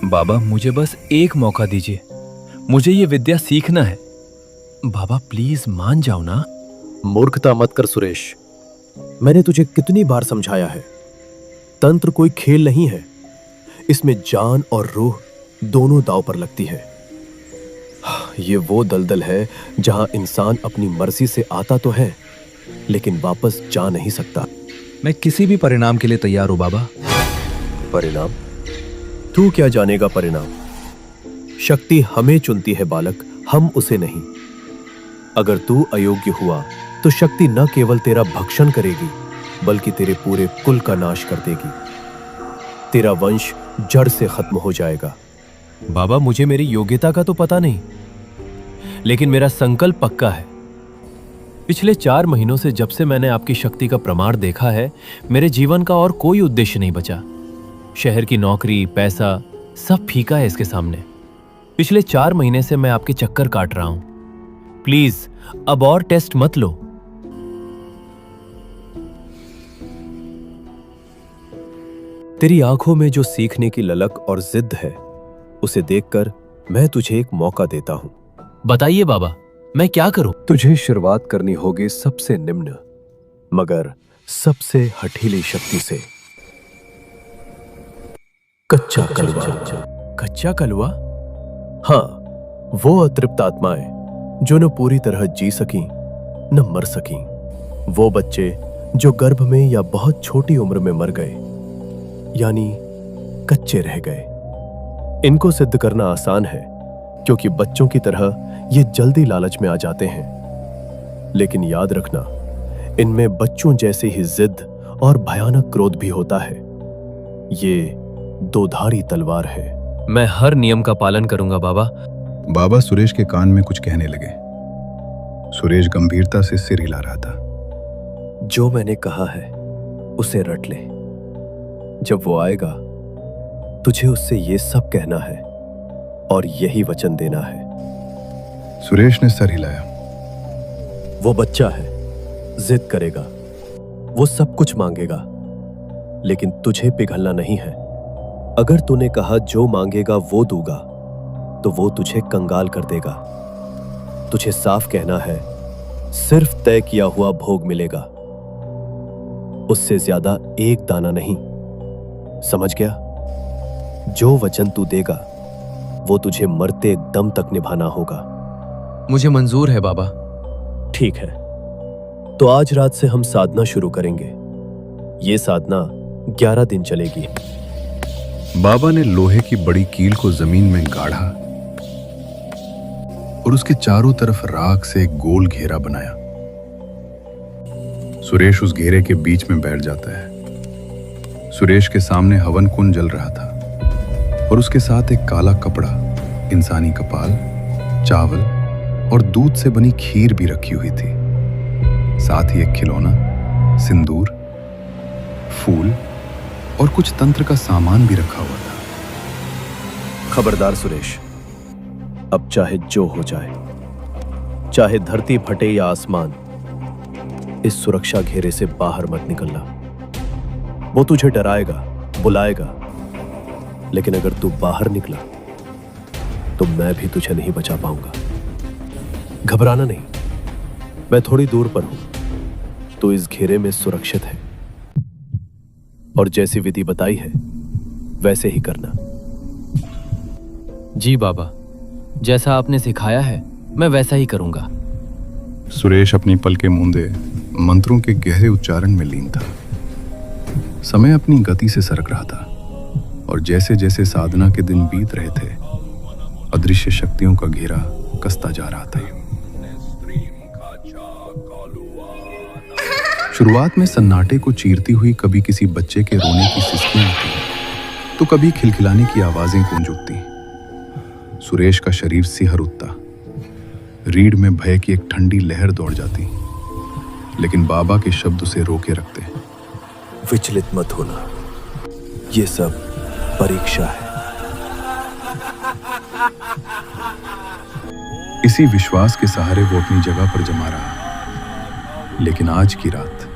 बाबा मुझे बस एक मौका दीजिए, मुझे ये विद्या सीखना है। बाबा प्लीज मान जाओ ना। मूर्खता मत कर सुरेश, मैंने तुझे कितनी बार समझाया है, तंत्र कोई खेल नहीं है, इसमें जान और रूह दोनों दांव पर लगती है। ये वो दलदल है जहां इंसान अपनी मर्जी से आता तो है लेकिन वापस जा नहीं सकता। मैं किसी भी परिणाम के लिए तैयार हूं बाबा। परिणाम? तू क्या जानेगा परिणाम? शक्ति हमें चुनती है बालक, हम उसे नहीं। अगर तू अयोग्य हुआ तो शक्ति न केवल तेरा भक्षण करेगी बल्कि तेरे पूरे कुल का नाश कर देगी। तेरा वंश जड़ से खत्म हो जाएगा। बाबा मुझे मेरी योग्यता का तो पता नहीं, लेकिन मेरा संकल्प पक्का है। पिछले 4 महीनों से जब से मैंने आपकी शक्ति का प्रमाण देखा है, मेरे जीवन का और कोई उद्देश्य नहीं बचा। शहर की नौकरी, पैसा सब फीका है इसके सामने। पिछले 4 महीने से मैं आपके चक्कर काट रहा हूं। प्लीज अब और टेस्ट मत लो। तेरी आंखों में जो सीखने की ललक और जिद है, उसे देखकर मैं तुझे एक मौका देता हूं। बताइए बाबा, मैं क्या करूं? तुझे शुरुआत करनी होगी सबसे निम्न मगर सबसे हठीली शक्ति से। कच्चा कलवा। कच्चा कलवा? हाँ, वो अतृप्त आत्माएं जो न पूरी तरह जी सकी न मर सकी, वो बच्चे जो गर्भ में या बहुत छोटी उम्र में मर गए, यानी कच्चे रह गए। इनको सिद्ध करना आसान है क्योंकि बच्चों की तरह ये जल्दी लालच में आ जाते हैं। लेकिन याद रखना, इनमें बच्चों जैसे ही जिद और भयानक क्रोध भी होता है। ये दोधारी तलवार है। मैं हर नियम का पालन करूंगा बाबा। बाबा सुरेश के कान में कुछ कहने लगे। सुरेश गंभीरता से सिर हिला रहा था। जो मैंने कहा है उसे रट ले। जब वो आएगा तुझे उससे ये सब कहना है और यही वचन देना है। सुरेश ने सर हिलाया। वो बच्चा है, जिद करेगा, वो सब कुछ मांगेगा, लेकिन तुझे पिघलना नहीं है। अगर तूने कहा जो मांगेगा वो दूंगा, तो वो तुझे कंगाल कर देगा। तुझे साफ कहना है, सिर्फ तय किया हुआ भोग मिलेगा, उससे ज्यादा एक दाना नहीं। समझ गया? जो वचन तू देगा वो तुझे मरते दम तक निभाना होगा। मुझे मंजूर है बाबा। ठीक है, तो आज रात से हम साधना शुरू करेंगे। ये साधना 11 दिन चलेगी। बाबा ने लोहे की बड़ी कील को जमीन में गाड़ा और उसके चारों तरफ राख से एक गोल घेरा बनाया। सुरेश उस घेरे के बीच में बैठ जाता है। सुरेश के सामने हवन कुंड जल रहा था और उसके साथ एक काला कपड़ा, इंसानी कपाल, चावल और दूध से बनी खीर भी रखी हुई थी। साथ ही एक खिलौना, सिंदूर, फूल और कुछ तंत्र का सामान भी रखा हुआ था। खबरदार सुरेश, अब चाहे जो हो जाए, चाहे धरती फटे या आसमान, इस सुरक्षा घेरे से बाहर मत निकलना। वो तुझे डराएगा, बुलाएगा, लेकिन अगर तू बाहर निकला तो मैं भी तुझे नहीं बचा पाऊंगा। घबराना नहीं, मैं थोड़ी दूर पर हूं, तो इस घेरे में सुरक्षित है और जैसी विधि बताई है वैसे ही करना। जी बाबा, जैसा आपने सिखाया है मैं वैसा ही करूंगा। सुरेश अपनी पलकें मूंदे मंत्रों के गहरे उच्चारण में लीन था। समय अपनी गति से सरक रहा था और जैसे जैसे साधना के दिन बीत रहे थे, अदृश्य शक्तियों का घेरा कसता जा रहा था। शुरुआत में सन्नाटे को चीरती हुई कभी किसी बच्चे के रोने की सिसकियां उठती, तो कभी खिलखिलाने की आवाजें गूंज उठती। सुरेश का शरीर सिहर उठता, रीढ़ में भय की एक ठंडी लहर दौड़ जाती, लेकिन बाबा के शब्द उसे रोके रखते। विचलित मत होना, ये सब परीक्षा है। इसी विश्वास के सहारे वो अपनी जगह पर जमा रहा। लेकिन आज की रात